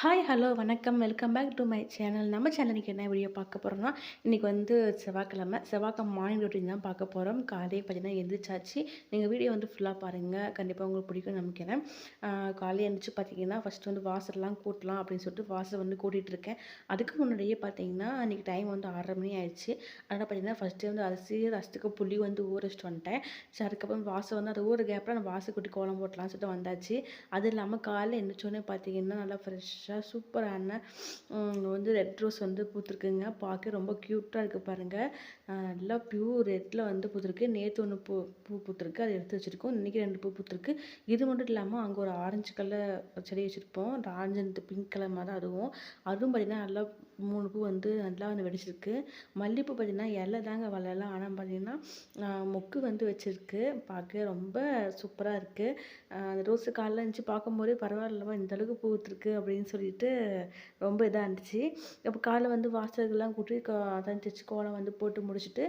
Hi, hello, வணக்கம். Welcome back to my channel. நம்ம channel இன்னைக்கு என்ன வீடியோ பார்க்க போறோம்னா, இன்னைக்கு வந்து செவ்வாய்க்கிழமை. செவ்வாய்க்கிழமை மார்னிங் ரொட்டீன் தான் பார்க்க போறோம். காலையிலே பார்த்தீங்கன்னா எந்திரிச்சாச்சு. நீங்க வீடியோ வந்து ஃபுல்லா பாருங்க. கண்டிப்பா உங்களுக்கு பிடிக்கும்னு நம்பிக்கிறேன். காலையில எந்திரிச்சு பார்த்தீங்கன்னா, ஃபர்ஸ்ட் வந்து வாசல்லாம் கூட்டலாம் அப்படின்னு சொல்லிட்டு வாசல் வந்து கூட்டிட்டு இருக்கேன். அதுக்கு முன்னாடியே பார்த்தீங்கன்னா, இன்னைக்கு டைம் வந்து 6:30 மணி ஆயிடுச்சு. அதனால பார்த்தீங்கன்னா, ஃபர்ஸ்ட்டே வந்து அரிசி, ரசத்துக்கு புளி வந்து ஊற வச்சுட்டு வந்துட்டேன். சரி அதுக்கப்புறம் வாசல் வந்து அது ஊற கேப்ல நான் வாசல் கூட்டி கோலம் போடலாம்னு சொல்லிட்டு வந்தாச்சு. அது இல்லாம காலைல எந்திரிச்சோனே பார்த்தீங்கன்னா, நல்லா ஃப்ரெஷ்ஷா சூப்பரான வந்து ரெட் ரோஸ் வந்து பூத்துருக்குங்க. பார்க்க ரொம்ப க்யூட்டா இருக்கு பாருங்க. நல்லா பியூர் ரெட்ல வந்து பூத்துருக்கு. நேத்து ஒண்ணு பூ பூத்துருக்கு. அத எடுத்து வச்சிருக்கோம். இன்னைக்கு 2 பூ பூத்துருக்கு. இது மட்டும் இல்லாம அங்க ஒரு ஆரஞ்சு கலர் செடி வச்சிருப்போம். ஆரஞ்சு அண்ட் பிங்க் கலர் மாரி தான் அதுவும். அதுவும் பார்த்தீங்கன்னா, நல்லா 3 பூ வந்து நல்லா வந்து வெடிச்சிருக்கு. மல்லிப்பூ பார்த்தீங்கன்னா, இலை தாங்க வளரல. ஆனா பார்த்தீங்கன்னா, மொக்கு வந்து வச்சிருக்கு. பார்க்க ரொம்ப சூப்பரா இருக்கு. அந்த ரோஸு காலைல எந்திரிச்சு பார்க்கும்போதே பரவாயில்லவா இந்த அளவுக்கு பூத்துருக்கு அப்படின்னு சொல்லிட்டு ரொம்ப இதா இருந்துச்சு. அப்போ காலைல வந்து வாசல்கள்லாம் கூட்டி அதான் தெச்சு கோலம் வந்து போட்டு முடிச்சுட்டு,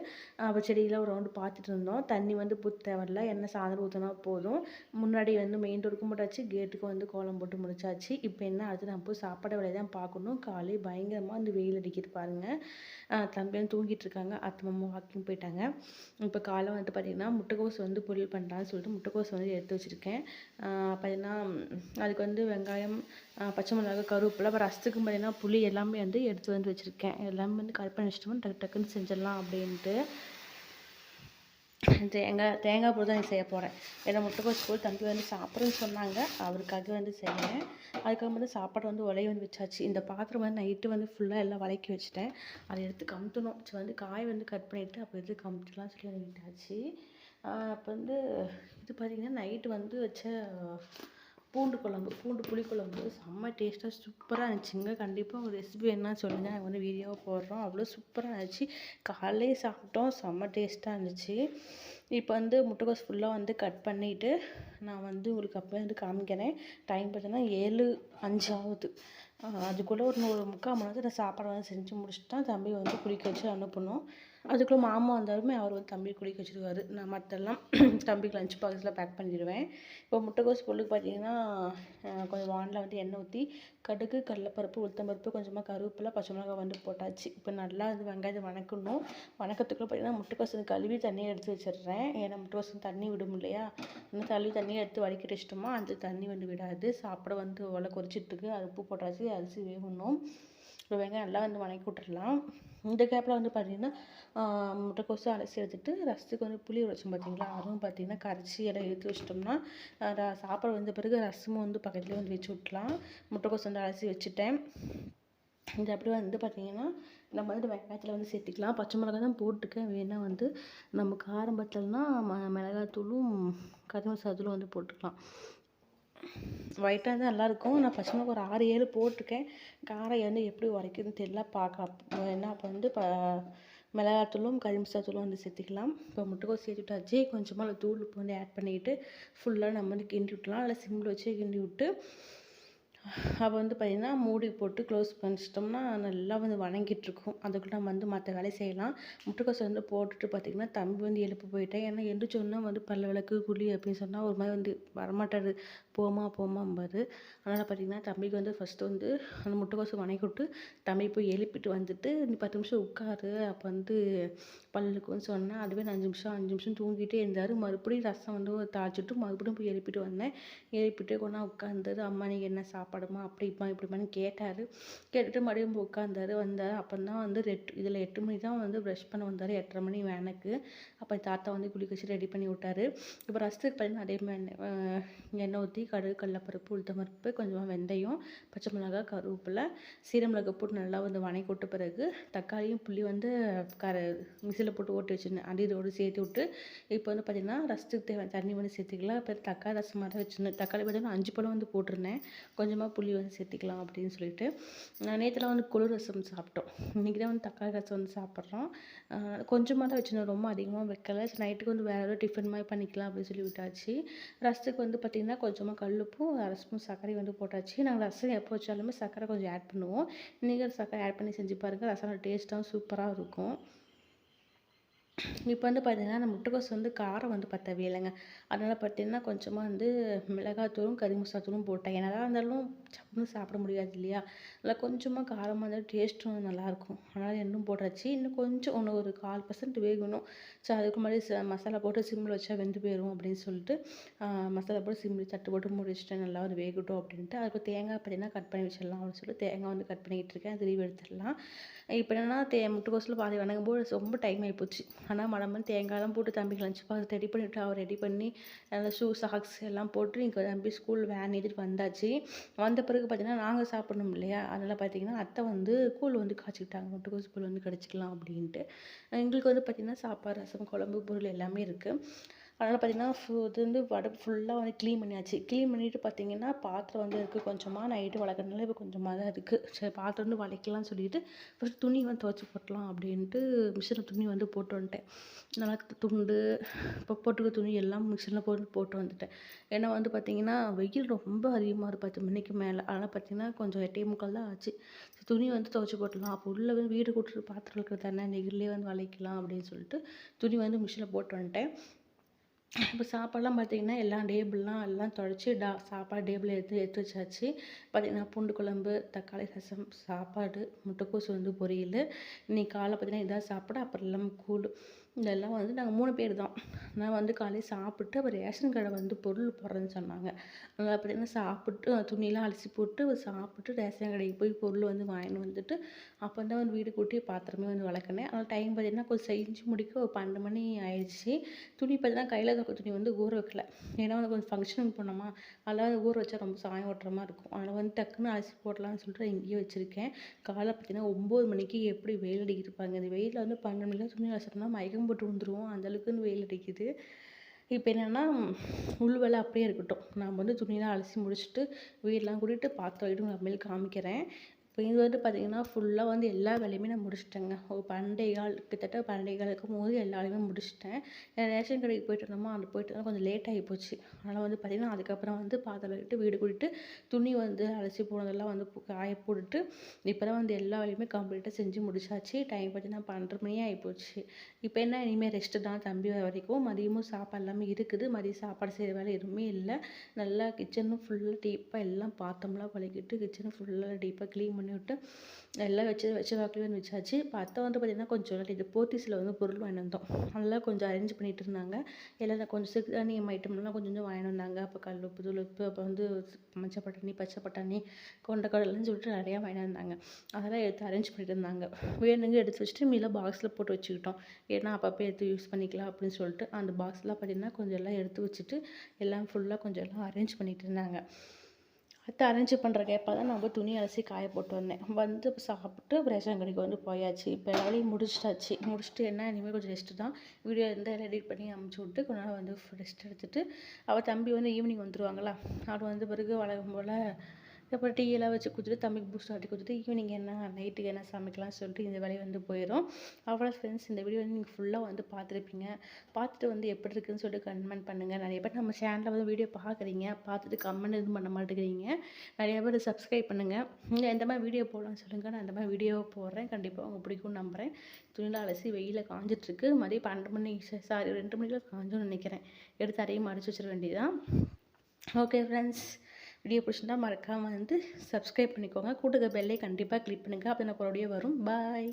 அப்போ செடியெல்லாம் ஒரு ரவுண்டு பார்த்துட்டு இருந்தோம். தண்ணி வந்து ஊத்த தேவையில்ல. எண்ணெய் சாயந்தரம் ஊத்துனா போதும். முன்னாடி வந்து மெயின் டோருக்கும் போட்டாச்சு. கேட்டுக்கும் வந்து கோலம் போட்டு முடிச்சாச்சு. இப்போ என்ன அடுத்து நான் போய் சாப்பாடு வேலைய தான் பார்க்கணும். காலையில பயங்கரமா வந்து வெயில் அடிக்குது பாருங்க. தம்பி வந்து தூங்கிட்டு இருக்காங்க. அத்தை மாமா வாக்கிங் போயிட்டாங்க. இப்போ காலைல வந்துட்டு பார்த்தீங்கன்னா, முட்டைக்கோஸ் வந்து பொரியல் பண்ணலான்னு சொல்லிட்டு முட்டைக்கோஸ் வந்து எடுத்து வச்சிருக்கேன். பார்த்தீங்கன்னா, அதுக்கு வந்து வெங்காயம், பச்சை மிளகாய், கருவேப்பிலை, அப்புறம் ரசத்துக்கு பார்த்தீங்கன்னா புளி எல்லாமே வந்து எடுத்து வந்து வச்சுருக்கேன். எல்லாமே வந்து கட் பண்ணி வச்சுட்டோம்னா டக்கு டக்குன்னு செஞ்சிடலாம் அப்படின்ட்டு. தேங்காய் பூ தான் செய்ய போகிறேன். ஏன்னா முட்டைக்கோஸ் போல் தம்பி வந்து சாப்பிட்றேன்னு சொன்னாங்க. அவருக்காக வந்து செய்கிறேன். அதுக்கப்புறம் வந்து சாப்பாடு வந்து உலைய வந்து வச்சாச்சு. இந்த பாத்திரம் வந்து நைட்டு வந்து ஃபுல்லாக எல்லாம் வதக்கி வச்சுட்டேன். அதை எடுத்து கமுத்தணும். சரி வந்து காய் வந்து கட் பண்ணிவிட்டு அப்போ எடுத்து கமுத்தலாம்னு சொல்லி விட்டாச்சு. அப்போ வந்து இது பார்த்திங்கன்னா நைட்டு வந்து வச்ச பூண்டு குழம்பு, பூண்டு புளிக்குழம்பு செம்ம டேஸ்ட்டாக சூப்பராக இருந்துச்சுங்க. கண்டிப்பாக உங்கள் ரெசிபி என்ன சொல்லுங்கள். நாங்கள் வந்து வீடியோவை போடுறோம். அவ்வளோ சூப்பராக இருந்துச்சு. காலையிலே சாப்பிட்டோம். செம்ம டேஸ்ட்டாக இருந்துச்சு. இப்போ வந்து முட்டைக்கோஸ் ஃபுல்லாக வந்து கட் பண்ணிவிட்டு நான் வந்து உங்களுக்கு அப்போ வந்து காமிக்கிறேன். டைம் பார்த்தீங்கன்னா 7:05 ஆகுது. அதுக்குள்ளே ஒரு 3/4 மணி நேரத்தில் சாப்பாடு வந்து செஞ்சு முடிச்சுட்டு தான் தம்பி வந்து குளிக்க வச்சு அனுப்பணும். அதுக்குள்ளே மாமா வந்தாலுமே அவர் வந்து தம்பி குளிக்க வச்சுருவாரு. நான் மற்றெல்லாம் தம்பிக்கு லஞ்ச் பாக்ஸில் பேக் பண்ணிடுவேன். இப்போ முட்டைக்கோஸ் பொருளுக்கு பார்த்தீங்கன்னா, கொஞ்சம் வானலில் வந்து எண்ணெய் ஊற்றி கடுகு, கடலைப்பருப்பு, உளுத்தம்பருப்பு, கொஞ்சமாக கருவேப்பிலை, பச்சை மிளகாய் வந்து போட்டாச்சு. இப்போ நல்லா இது வெங்காயத்தை வணக்கணும். வணக்கத்துக்குள்ளே பார்த்தீங்கன்னா முட்டைக்கோஸ் கழுவி தண்ணியை எடுத்து வச்சிடுறேன். ஏன்னா முட்டைக்கோஸ் தண்ணி விடும் இல்லையா? இன்னும் கழுவி தண்ணியை எடுத்து வடிகட்டி வச்சிட்டோமா அந்த தண்ணி வந்து விடாது. சாப்பிட வந்து ஒலை கொதிச்சிட்ருக்கு. அது உப்பு போட்டாச்சு. அரிசி வேகணும். இப்போ வெங்காயம் நல்லா வந்து வணக்கி விட்டுறலாம். இந்த கேப்பில் வந்து பார்த்தீங்கன்னா, முட்டைக்கோஸு அலசி எடுத்துட்டு ரசத்துக்கு வந்து புளி வச்சோம் பார்த்தீங்களா? அதுவும் பார்த்தீங்கன்னா கரைச்சி எல்லாம் எடுத்து வச்சிட்டோம்னா, சாப்பாடு வந்த பிறகு ரசமும் வந்து பக்கத்துலேயே வந்து வச்சு விட்லாம். முட்டைக்கோஸ் வந்து அலசி வச்சுட்டேன். இது அப்படியே வந்து பார்த்தீங்கன்னா, நம்ம வந்து வெங்காயத்தில் வந்து சேர்த்துக்கலாம். பச்சை மிளகாய் தான் போட்டிருக்கேன். வேணா வந்து நம்ம காரம் பத்தலைன்னா மிளகாத்தூளும், கறி மசாலா தூளும் வந்து போட்டுக்கலாம். ஒயிட்டாக இருந்தால் நல்லாயிருக்கும். நான் பச்சை மிளகாய் ஒரு 6, 7 போட்டிருக்கேன். காரம் வந்து எப்படி உரைக்குதுன்னு தெரியல பார்க்கலாம். ஏன்னா அப்போ வந்து மிளகாத்தூளும், கறி மசாலா தூளும் வந்து சேர்த்துக்கலாம். இப்போ முட்டைக்கோஸ் சேர்த்துட்டாச்சு. கொஞ்சமாக அதில் தூள் உப்பு வந்து ஆட் பண்ணிக்கிட்டு ஃபுல்லாக நம்ம வந்து கிண்டி விட்டுலாம். இல்லை சிம்மில் வச்சு கிண்டி விட்டு அப்போ வந்து பார்த்திங்கன்னா மூடி போட்டு க்ளோஸ் பண்ணிச்சிட்டோம்னா நல்லா வந்து வணங்கிட்டுருக்கும். அதுக்குள்ளே நம்ம வந்து மற்ற வேலையை செய்யலாம். முட்டைக்கோஸ் வந்து போட்டுட்டு பார்த்திங்கன்னா தம்பி வந்து எழுப்ப போயிட்டேன். ஏன்னா எந்திரிச்சோன்னா வந்து பல்ல விளக்கு, குளி அப்படின்னு சொன்னால் ஒரு மாதிரி வந்து வரமாட்டாரு. போமாம்பாரு. அதனால் பார்த்திங்கன்னா தம்பிக்கு வந்து ஃபஸ்ட்டு வந்து அந்த முட்டைக்கோஸை வணக்கி விட்டு தம்பி போய் எழுப்பிட்டு வந்துட்டு, "நீ 10 நிமிஷம் உட்காரு." அப்போ வந்து பல் விளக்குன்னு சொன்னேன். அதுவே நான் 5 நிமிஷம் தூங்கிட்டே இருந்தார். மறுபடியும் ரசம் வந்து தாளிச்சுட்டு மறுபடியும் போய் எழுப்பிட்டு வந்தேன். எழுப்பிட்டு கொண்டா உட்காந்தாரு. "அம்மா நீங்க என்ன சாப்பாடுமா?" அப்படிம்மா இப்படிம்மான்னு கேட்டார். கேட்டுட்டு மறுபடியும் போய் உட்காந்தாரு. வந்தார். அப்புறம் தான் வந்து இதில் 8 மணி தான் வந்து ப்ரஷ் பண்ண வந்தார். 8:30 மணி வேனுக்கு. அப்போ தாத்தா வந்து குளிக்க வச்சு ரெடி பண்ணி விட்டாரு. இப்போ ரசத்துக்கு பார்த்தீங்கன்னா அதே மாதிரி எண்ணெய் ஊற்றி கடுகு, கடலைப்பருப்பு, உளுத்தம்பருப்பு, கொஞ்சமாக வெந்தயம், பச்சை மிளகாய், கருவேப்பிலை, சீரமிளகாய் போட்டு நல்லா வந்து வணக்கி விட்ட பிறகு தக்காளியும் புளி வந்து மிக்சியில் போட்டு ஓட்டி வச்சுருந்தேன். அது இதோடு சேர்த்து விட்டு இப்போ வந்து பார்த்திங்கன்னா ரசத்துக்கு தேவையான தண்ணி வந்து சேர்த்துக்கலாம். இப்போ தக்காளி ரசம் மாதிரி வச்சுருந்தேன். தக்காளி பார்த்திங்கன்னா 5 பழம் வந்து போட்டிருந்தேன். கொஞ்சமாக புளி வந்து சேர்த்துக்கலாம் அப்படின்னு சொல்லிட்டு. நேற்றுலாம் வந்து குழு ரசம் சாப்பிட்டோம். இன்றைக்கி தான் வந்து தக்காளி ரசம் வந்து சாப்பிட்றோம். கொஞ்சமாக தான் வச்சுருந்தோம். ரொம்ப அதிகமாக வைக்கல. நைட்டுக்கு வந்து வேறு ஏதாவது டிஃபன் மாதிரி பண்ணிக்கலாம் அப்படின்னு சொல்லி விட்டாச்சு. ரசத்துக்கு வந்து பார்த்திங்கன்னா கொஞ்சமாக கல்லுப்பும், 1/2 ஸ்பூன் சர்க்கரை வந்து போட்டாச்சு. நாங்கள் ரசம் எப்போ வச்சாலுமே சர்க்கரை கொஞ்சம் ஆட் பண்ணுவோம். இன்றைக்கி சர்க்கரை ஆட் பண்ணி செஞ்சு பாருங்கள். ரசம் டேஸ்ட்டாகவும் சூப்பராக இருக்கும். இப்போ வந்து பார்த்தீங்கன்னா, அந்த முட்டைக்கோஸ் வந்து காரம் வந்து பத்தவே இல்லைங்க. அதனால பார்த்தீங்கன்னா, கொஞ்சமாக வந்து மிளகாத்தூளும், கறி மசாலா தூளும் போட்டேன். என்னதான் இருந்தாலும் சப்புன்னு சாப்பிட முடியாது இல்லையா? அதில் கொஞ்சமாக காரமாக இருந்தால் டேஸ்ட்டும் நல்லாயிருக்கும். அதனால் இன்னும் போட்டாச்சு. இன்னும் கொஞ்சம் இன்னும் ஒரு 1/4% வேகணும். சரி அதுக்கு முன்னாடி மசாலா போட்டு சிம்மில் வச்சா வெந்து போயிடும் அப்படின்னு சொல்லிட்டு மசாலா போட்டு சிம்மில் தட்டு போட்டு மூடி வச்சுட்டேன். நல்லா வந்து வேகட்டும் அப்படின்ட்டு. அதுக்கு தேங்காய் பார்த்தீங்கன்னா கட் பண்ணி வச்சிடலாம் அப்படின்னு சொல்லிட்டு தேங்காய் வந்து கட் பண்ணிக்கிட்டு இருக்கேன். திருவி எடுத்துடலாம். இப்போ என்னென்னா முட்டைக்கோஸில் பாதி வணங்கும்போது ரொம்ப டைம் ஆகிப்போச்சு. ஆனால் மடமன்னு தேங்காயெல்லாம் போட்டு தம்பிக்கு லஞ்ச் பாக்ஸ் ரெடி பண்ணிவிட்டு அவர் ரெடி பண்ணி அந்த ஷூ சாக்ஸ் எல்லாம் போட்டு இங்கே தம்பி ஸ்கூல் வேன் ஏற்றிட்டு வந்தாச்சு. வந்த பிறகு பார்த்தீங்கன்னா நாங்கள் சாப்பிடணும் இல்லையா? அதனால் பார்த்தீங்கன்னா அத்தை வந்து கூழ் வந்து காய்ச்சிக்கிட்டாங்க. முட்டைக்கோஸ் கூழ் வந்து கடிச்சிக்கலாம் அப்படின்ட்டு. எங்களுக்கு வந்து பார்த்திங்கன்னா சாப்பாடு, ரசம், குழம்பு, பொரியல் எல்லாமே இருக்குது. அதனால் பார்த்திங்கன்னா இது வந்து வடை ஃபுல்லாக வந்து க்ளீன் பண்ணியாச்சு. க்ளீன் பண்ணிவிட்டு பார்த்திங்கன்னா பாத்திரம் வந்து இருக்குது கொஞ்சமாக. நைட்டு வளர்க்குறதுனால இப்போ கொஞ்சமாக தான் இருக்குது. சரி பாத்திரம் வந்து வளைக்கலாம்னு சொல்லிட்டு ஃபஸ்ட் துணி வந்து துவைச்சி போட்டலாம் அப்படின்ட்டு மிஷினில் துணி வந்து போட்டு வந்துட்டேன். நல்லா துண்டு இப்போ போட்டுக்க துணி எல்லாம் மிஷினில் போட்டு வந்துட்டேன். ஏன்னா வந்து பார்த்திங்கன்னா வெயில் ரொம்ப அதிகமாக இருக்குது 10 மணிக்கு மேலே. அதனால் பார்த்திங்கன்னா கொஞ்சம் 8:45 தான் ஆச்சு. துணி வந்து துவைச்சி போட்டலாம். அப்போ உள்ளே வந்து வீடு கூட்டுற பாத்திரம் இருக்கிற தானே நெகிழ்லேயே வந்து வளைக்கலாம் அப்படின்னு சொல்லிட்டு துணி வந்து மிஷினில் போட்டு வந்துட்டேன். இப்போ சாப்பாடுலாம் பார்த்திங்கன்னா எல்லாம் டேபிள்லாம் எல்லாம் துடைச்சி சாப்பாடு டேபிளில் எடுத்து வச்சாச்சு. பார்த்திங்கன்னா பூண்டு குழம்பு, தக்காளி ரசம், சாப்பாடு, முட்டைக்கோஸ் வந்து பொரியல். இன்றைக்கி காலைல பார்த்திங்கன்னா இதான் சாப்பாடு. அப்புறம் எல்லாம் கூழ். இதெல்லாம் வந்து நாங்கள் 3 பேர் தான். நான் வந்து காலையில் சாப்பிட்டு அப்புறம் ரேஷன் கடை வந்து பொருள் போடுறேன்னு சொன்னாங்க. அதனால் பார்த்திங்கன்னா சாப்பிட்டு துணியெல்லாம் அலசி போட்டு சாப்பிட்டு ரேஷன் கடைக்கு போய் பொருள் வந்து வாங்கின்னு வந்துட்டு அப்போ தான் வந்து வீடு கூட்டி பாத்திரமே வந்து விளக்குனேன். அதனால் டைம் பார்த்திங்கன்னா கொஞ்சம் செஞ்சு முடிக்க ஒரு 12 மணி ஆயிடுச்சு. துணி பார்த்திங்கன்னா கையில் துவைக்க துணி வந்து ஊற வைக்கல. ஏன்னா வந்து கொஞ்சம் ஃபங்க்ஷனுக்கு போனோமா, அதெல்லாம் ஊற வச்சா ரொம்ப சாயம் ஓட்டுற மாதிரி இருக்கும். அதனால் வந்து டக்குன்னு அலசி போடலான்னு சொல்லிட்டு இங்கேயே வச்சுருக்கேன். காலைல பார்த்திங்கன்னா 9 மணிக்கு எப்படி வெயில் அடிக்கிருப்பாங்க. இந்த வெயிலில் வந்து 12 மணிக்கெலாம் துணி அலசிட்டோம்னா மயக்கம் போட்டு விழுந்துருவோம். அந்தளவுக்குன்னு வெயில் அடிக்குது. இப்போ என்னென்னா உள் வேலை அப்படியே இருக்கட்டும். நான் வந்து துணியெல்லாம் அலசி முடிச்சுட்டு வீடெலாம் கூட்டிட்டு பாத்திரம் வீடும் அப்புறமேல் காமிக்கிறேன். இப்போ இது வந்து பார்த்திங்கன்னா ஃபுல்லாக வந்து எல்லா வேலையுமே நான் முடிச்சிட்டேங்க. ஒரு 12:15 கிட்டத்தட்ட 12:15 இருக்கும்போது எல்லா வேலையுமே முடிச்சிட்டேன். ரேஷன் கடைக்கு போயிட்டு வந்தோமா, அங்கே போயிட்டு தான் கொஞ்சம் லேட் ஆகி போச்சு. அதனால் வந்து பார்த்திங்கன்னா அதுக்கப்புறம் வந்து பாத்திரம் விட்டு வீடு கூட்டிட்டு துணி வந்து அலசி போனதெல்லாம் வந்து காய போட்டுட்டு இப்போ தான் வந்து எல்லா வேலையுமே கம்ப்ளீட்டாக செஞ்சு முடிச்சாச்சு. டைம் பார்த்திங்கன்னா 12 மணி ஆகிப்போச்சு. இப்போ என்ன இனிமேல் ரெஸ்ட்டு தான் தம்பி வரைக்கும். மதியமும் சாப்பாடு எல்லாமே இருக்குது. மதியம் சாப்பாடு செய்கிற வேலை எதுவுமே இல்லை. நல்லா கிச்சனும் ஃபுல்லாக டீப்பாக எல்லாம் பாத்திரம்லாம் பழகிட்டு கிச்சனை ஃபுல்லாக டீப்பாக க்ளீன் பண்ணிவிட்டு எல்லாம் வச்ச வாக்குலேயே வந்து வச்சாச்சு. இப்போ அத்தை வந்து பார்த்திங்கன்னா கொஞ்சம் இது போத்தீஸில் வந்து பொருள் வாங்கிட்டு வந்தோம். அதெல்லாம் கொஞ்சம் அரேஞ்ச் பண்ணிகிட்டு இருந்தாங்க. எல்லாம் கொஞ்சம் சிறுதானியம் ஐட்டம்லாம் கொஞ்சம் கொஞ்சம் வாங்கிட்டு வந்தாங்க. அப்போ கல் உப்பு, தூள் உப்பு, அப்போ வந்து மஞ்சள் பட்டாணி, பச்சை பட்டாணி, கொண்டக்கடலைன்னு சொல்லிட்டு நிறையா வாங்கிட்டு வந்தாங்க. அதெல்லாம் எடுத்து அரேஞ்ச் பண்ணிட்டு இருந்தாங்க. வேணுங்க எடுத்து வச்சுட்டு மீதில் பாக்ஸில் போட்டு வச்சுக்கிட்டோம். ஏன்னா அப்பப்போ எடுத்து யூஸ் பண்ணிக்கலாம் அப்படின்னு சொல்லிட்டு அந்த பாக்ஸ்லாம் பார்த்திங்கன்னா கொஞ்சம் எல்லாம் எடுத்து வச்சுட்டு எல்லாம் ஃபுல்லாக கொஞ்சம் எல்லாம் அரேஞ்ச் பண்ணிகிட்டு இருந்தாங்க. அத்தை அரேஞ்ச் பண்ணுற கேப்பாக தான் நான் போய் துணி அலசி காய போட்டு வந்தேன். வந்து சாப்பிட்டு ரேஷன் கடைக்கு வந்து போயாச்சு. இப்போ எல்லா வேலையும் முடிச்சுட்டு என்ன இனிமேல் கொஞ்சம் ரெஸ்ட்டு தான். வீடியோ இருந்தால் எடிட் பண்ணி அமுச்சு விட்டு கொஞ்ச நேரம் வந்து ரெஸ்ட் எடுத்துகிட்டு அவள் தம்பி வந்து ஈவினிங் வந்துடுவாங்களா, அவள் வந்த பிறகு வழக்கம் போல் அப்புறம் டீ எல்லாம் வச்சு குடிச்சிட்டு தம்பிக்கு பூஸ்ட் ஆட்டி கொடுத்துட்டு ஈவினிங் என்ன நைட்டுக்கு என்ன சமைக்கலாம்னு சொல்லிட்டு இந்த வேலையை வந்து போயிடும். அவ்வளோ ஃப்ரெண்ட்ஸ், இந்த வீடியோ வந்து நீங்கள் ஃபுல்லாக வந்து பார்த்துருப்பீங்க. பார்த்துட்டு வந்து எப்படி இருக்குன்னு சொல்லிட்டு கமெண்ட் பண்ணுங்கள். நிறைய பேர் நம்ம சேனலில் வந்து வீடியோ பார்க்குறீங்க, பார்த்துட்டு கமெண்ட் எதுவும் பண்ண மாட்டேங்கிறீங்க. நிறைய பேர் சப்ஸ்கிரைப் பண்ணுங்கள். நீங்கள் எந்த மாதிரி வீடியோ போடலாம்னு சொல்லுங்கள். நான் அந்த மாதிரி வீடியோ போடுறேன். கண்டிப்பாக உங்களுக்கு பிடிக்கும்னு நம்புகிறேன். துணியில் அலசி வெயிலில் காஞ்சிட்ருக்கு. மதியம் 12 மணி 2 மணிக்கெலாம் காஞ்சோன்னு நினைக்கிறேன். எடுத்து அரையும் அடிச்சு வச்சிட வேண்டியதான். ஓகே ஃப்ரெண்ட்ஸ், வீடியோ பிடிச்சிருந்தா மறக்காமல் வந்து சப்ஸ்கிரைப் பண்ணிக்கோங்க. கூட்டுக்க பெல்லை கண்டிப்பாக கிளிக் பண்ணுங்கள். அப்போ நான் வீடியோ வரும். பாய்.